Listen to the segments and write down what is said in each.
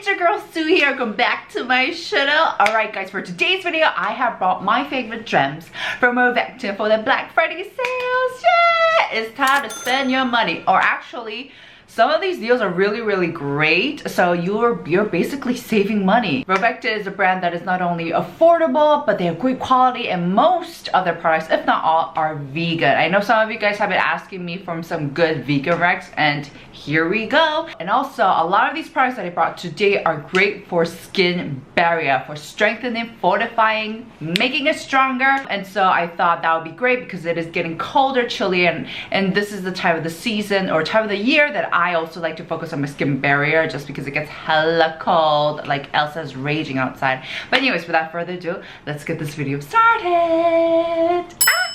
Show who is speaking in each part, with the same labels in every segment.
Speaker 1: your girl Sue here. Welcome back to my channel. Alright guys, for today's video, I have brought my favorite gems from Rovectin for the Black Friday sales. Yeah! It's time to spend your money. Or actually, some of these deals are really great, so you're basically saving money. Rovectin is a brand that is not only affordable, but they have great quality, and most of their products, if not all, are vegan. I know some of you guys have been asking me for some good vegan recs, and here we go. And also, a lot of these products that I brought today are great for skin barrier, for strengthening, fortifying, making it stronger. And so I thought that would be great because it is getting colder, chilly, and this is the time of the season or time of the year that I also like to focus on my skin barrier, just because it gets hella cold, like Elsa's raging outside. But anyways, without further ado, let's get this video started.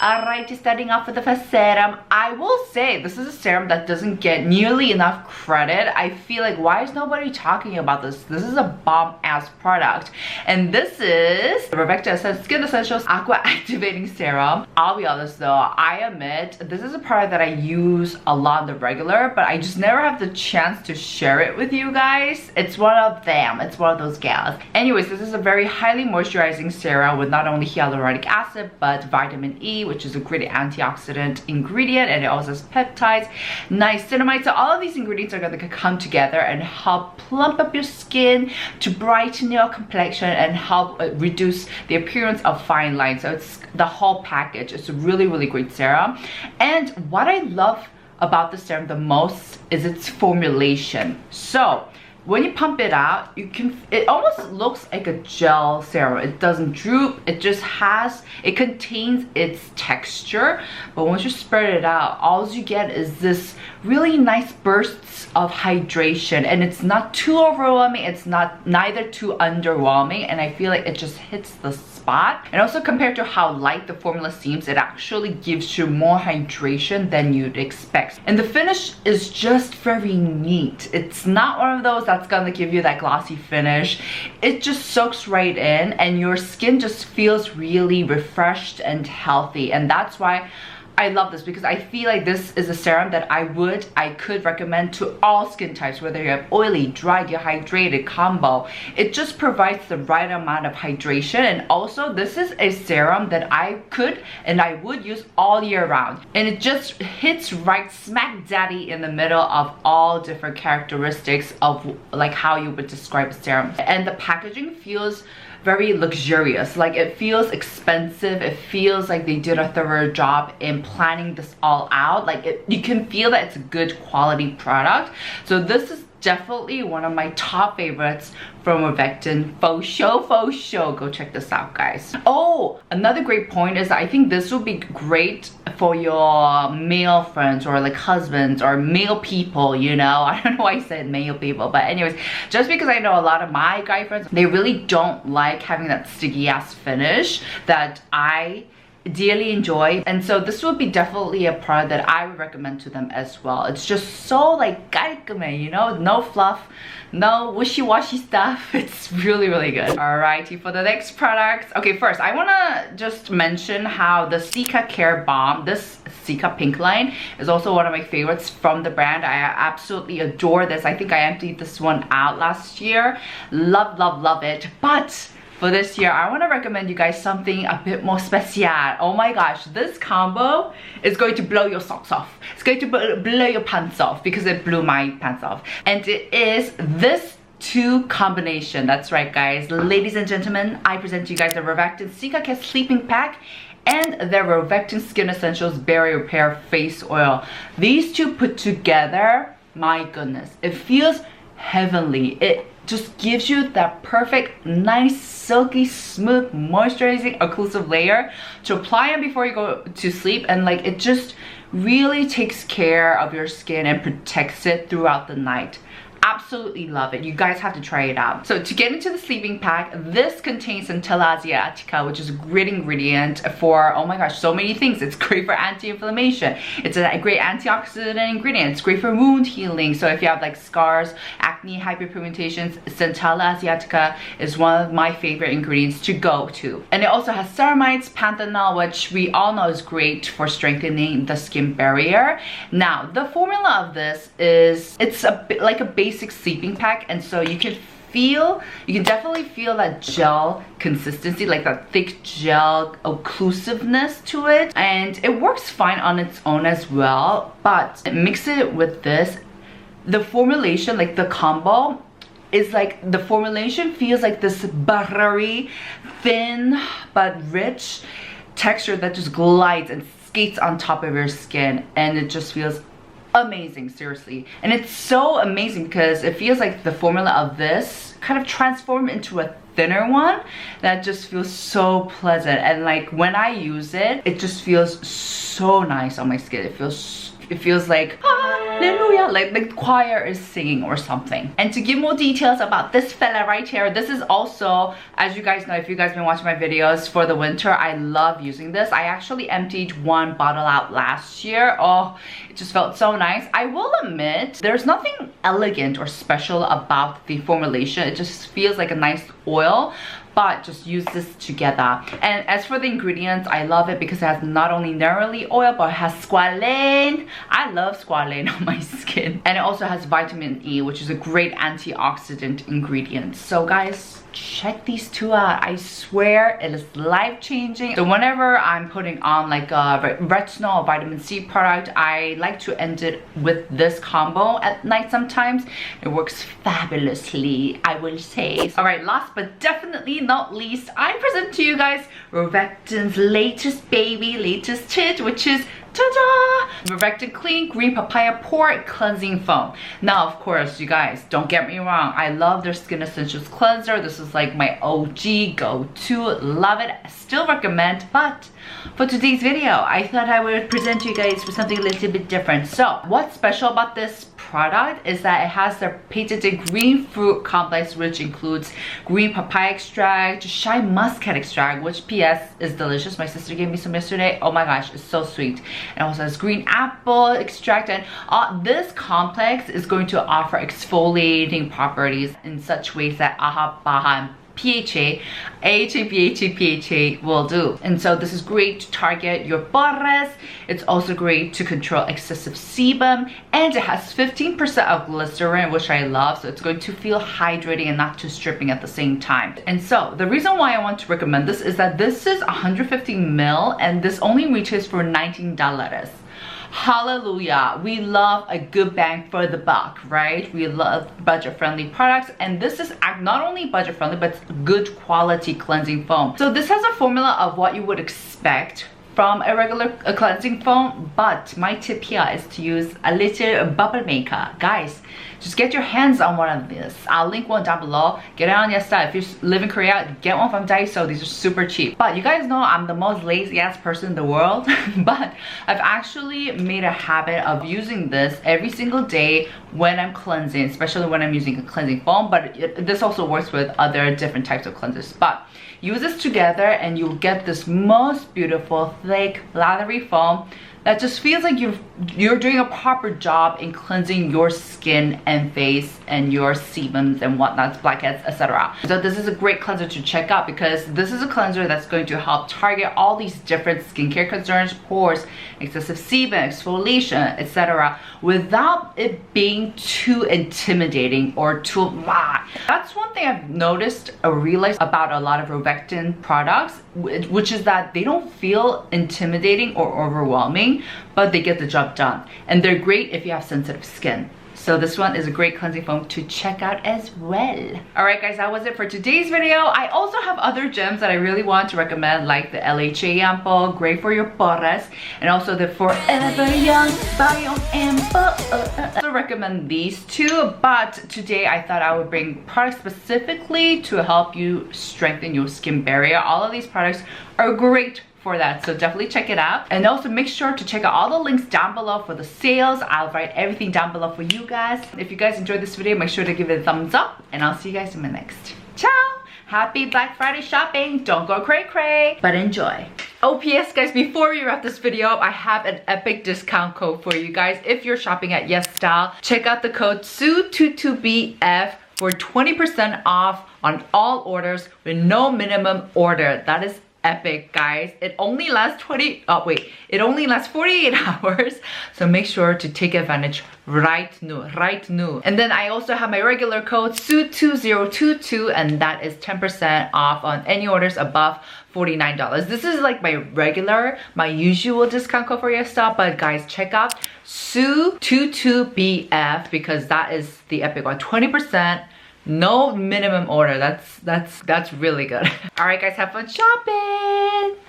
Speaker 1: Alright, starting off with the first serum. I will say this is a serum that doesn't get nearly enough credit. I feel like, why is nobody talking about this? This is a bomb-ass product. And this is the Rovectin Skin Essentials Aqua Activating Serum. I'll be honest though, I admit this is a product that I use a lot on the regular, but I just never have the chance to share it with you guys. It's one of them. It's one of those gals. Anyways, this is a very highly moisturizing serum with not only hyaluronic acid, but vitamin E, which is a great antioxidant ingredient, and it also has peptides, niacinamide. So all of these ingredients are going to come together and help plump up your skin, to brighten your complexion, and help reduce the appearance of fine lines. So it's the whole package. It's a really great serum. And what I love about the serum the most is its formulation. So when you pump it out, it almost looks like a gel serum. It doesn't droop, it contains its texture, but once you spread it out, all you get is this really nice bursts of hydration, and it's not too overwhelming, it's neither too underwhelming, and I feel like it just hits the spot. And also, compared to how light the formula seems, it actually gives you more hydration than you'd expect. And the finish is just very neat. It's not one of those that's gonna give you that glossy finish. It just soaks right in, and your skin just feels really refreshed and healthy. And that's why I love this, because I feel like this is a serum that I could recommend to all skin types, whether you have oily, dry, dehydrated, combo. It just provides the right amount of hydration. And also, this is a serum that I could and I would use all year round. And it just hits right smack daddy in the middle of all different characteristics of like how you would describe a serum. And the packaging feels very luxurious. Like, it feels expensive. It feels like they did a thorough job in planning this all out. Like, you can feel that it's a good quality product. So this is definitely one of my top favorites from Rovectin. Faux show. Go check this out, guys. Oh, another great point is that I think this would be great for your male friends, or like husbands, or male people, you know. I don't know why I said male people, but anyways, just because I know a lot of my guy friends, they really don't like having that sticky ass finish that I dearly enjoy. And so this would be definitely a product that I would recommend to them as well. It's just so like 깔끔해, you know, no fluff, no wishy-washy stuff. It's really good. Alrighty, for the next product. Okay, first I want to just mention how the Cica Care Balm, this Cica pink line, is also one of my favorites from the brand. I absolutely adore this. I think I emptied this one out last year. Love it. But for this year, I want to recommend you guys something a bit more special. Oh my gosh, this combo is going to blow your socks off. It's going to blow your pants off, because it blew my pants off. And it is this two combination. That's right, guys. Ladies and gentlemen, I present to you guys the Rovectin Cica Care Sleeping Pack and the Rovectin Skin Essentials Berry Repair Face Oil. These two put together, my goodness, it feels heavenly. It just gives you that perfect, nice, silky, smooth, moisturizing, occlusive layer to apply on before you go to sleep. And like, it just really takes care of your skin and protects it throughout the night. Absolutely love it. You guys have to try it out. So to get into the sleeping pack, this contains centella asiatica, which is a great ingredient for, oh my gosh, so many things. It's great for anti-inflammation. It's a great antioxidant ingredient. It's great for wound healing. So if you have like scars, acne, hyperpigmentations, centella asiatica is one of my favorite ingredients to go to. And it also has ceramides, panthenol, which we all know is great for strengthening the skin barrier. Now, the formula of this is, it's a bit like a basic sleeping pack, and so you can you can definitely feel that gel consistency, like that thick gel occlusiveness to it, and it works fine on its own as well. But mix it with this, the formulation, like the combo is like, the formulation feels like this buttery, thin but rich texture that just glides and skates on top of your skin, and it just feels amazing, seriously. And it's so amazing because it feels like the formula of this kind of transformed into a thinner one that just feels so pleasant, and like when I use it, it just feels so nice on my skin. It feels like hallelujah, like the choir is singing or something. And to give more details about this fella right here, this is also, as you guys know, if you guys been watching my videos, for the winter, I love using this. I actually emptied one bottle out last year. Oh, it just felt so nice. I will admit, there's nothing elegant or special about the formulation. It just feels like a nice oil, but just use this together. And as for the ingredients, I love it because it has not only neroli oil, but it has squalane. I love squalane on my skin. And it also has vitamin E, which is a great antioxidant ingredient. So guys, check these two out. I swear it is life-changing. So whenever I'm putting on like a retinol or vitamin C product, I like to end it with this combo at night sometimes. It works fabulously, I will say. All right, last but definitely not least, I present to you guys Rovectin's latest hit, which is ta-da! Rovectin Clean Green Papaya Pore Cleansing Foam. Now, of course, you guys, don't get me wrong. I love their Skin Essentials Cleanser. This is like my OG go-to. Love it. Still recommend. But for today's video, I thought I would present to you guys with something a little bit different. So, what's special about this product is that it has their patented green fruit complex, which includes green papaya extract, shine muscat extract, which PS is delicious. My sister gave me some yesterday. Oh my gosh, it's so sweet. And also has green apple extract, and this complex is going to offer exfoliating properties in such ways that AHA, BAHA, and PHA, AHA, BHA, PHA will do. And so this is great to target your pores. It's also great to control excessive sebum, and it has 15% of glycerin, which I love, so it's going to feel hydrating and not too stripping at the same time. And so the reason why I want to recommend this is that this is 150 ml, and this only retails for $19. Hallelujah. We love a good bang for the buck, right? We love budget-friendly products, and this is not only budget-friendly, but it's good quality cleansing foam. So this has a formula of what you would expect from a regular cleansing foam, but my tip here is to use a little bubble maker. Guys, just get your hands on one of these. I'll link one down below. Get it on your style. If you live in Korea, get one from Daiso. These are super cheap. But you guys know I'm the most lazy-ass person in the world. But I've actually made a habit of using this every single day when I'm cleansing, especially when I'm using a cleansing foam. But this also works with other different types of cleansers. But use this together and you'll get this most beautiful, thick, lathery foam that just feels like you're doing a proper job in cleansing your skin and face and your sebums and whatnots, blackheads, etc. So this is a great cleanser to check out because this is a cleanser that's going to help target all these different skincare concerns, pores, excessive sebum, exfoliation, etc. without it being too intimidating or too That's one thing I've noticed or realized about a lot of Rovectin products, which is that they don't feel intimidating or overwhelming, but they get the job done. And they're great if you have sensitive skin. So this one is a great cleansing foam to check out as well. Alright guys, that was it for today's video. I also have other gems that I really want to recommend, like the LHA ampoule, great for your pores, and also the Forever Young Biome ampoule. I also recommend these two, but today I thought I would bring products specifically to help you strengthen your skin barrier. All of these products are great for that, so definitely check it out. And also make sure to check out all the links down below for the sales. I'll write everything down below for you guys. If you guys enjoyed this video, make sure to give it a thumbs up, and I'll see you guys in my next. Ciao! Happy Black Friday shopping! Don't go cray-cray, but enjoy. Oh, P.S. guys, before we wrap this video, I have an epic discount code for you guys. If you're shopping at Yes Style, check out the code SU22BF for 20% off on all orders with no minimum order. That is epic, guys. It only lasts 48 hours. So make sure to take advantage right now. And then I also have my regular code SUE2022, and that is 10% off on any orders above $49. This is like my usual discount code for your stuff, but guys, check out SUE22BF because that is the epic one. 20%. No minimum order. That's really good. All right, guys, have fun shopping.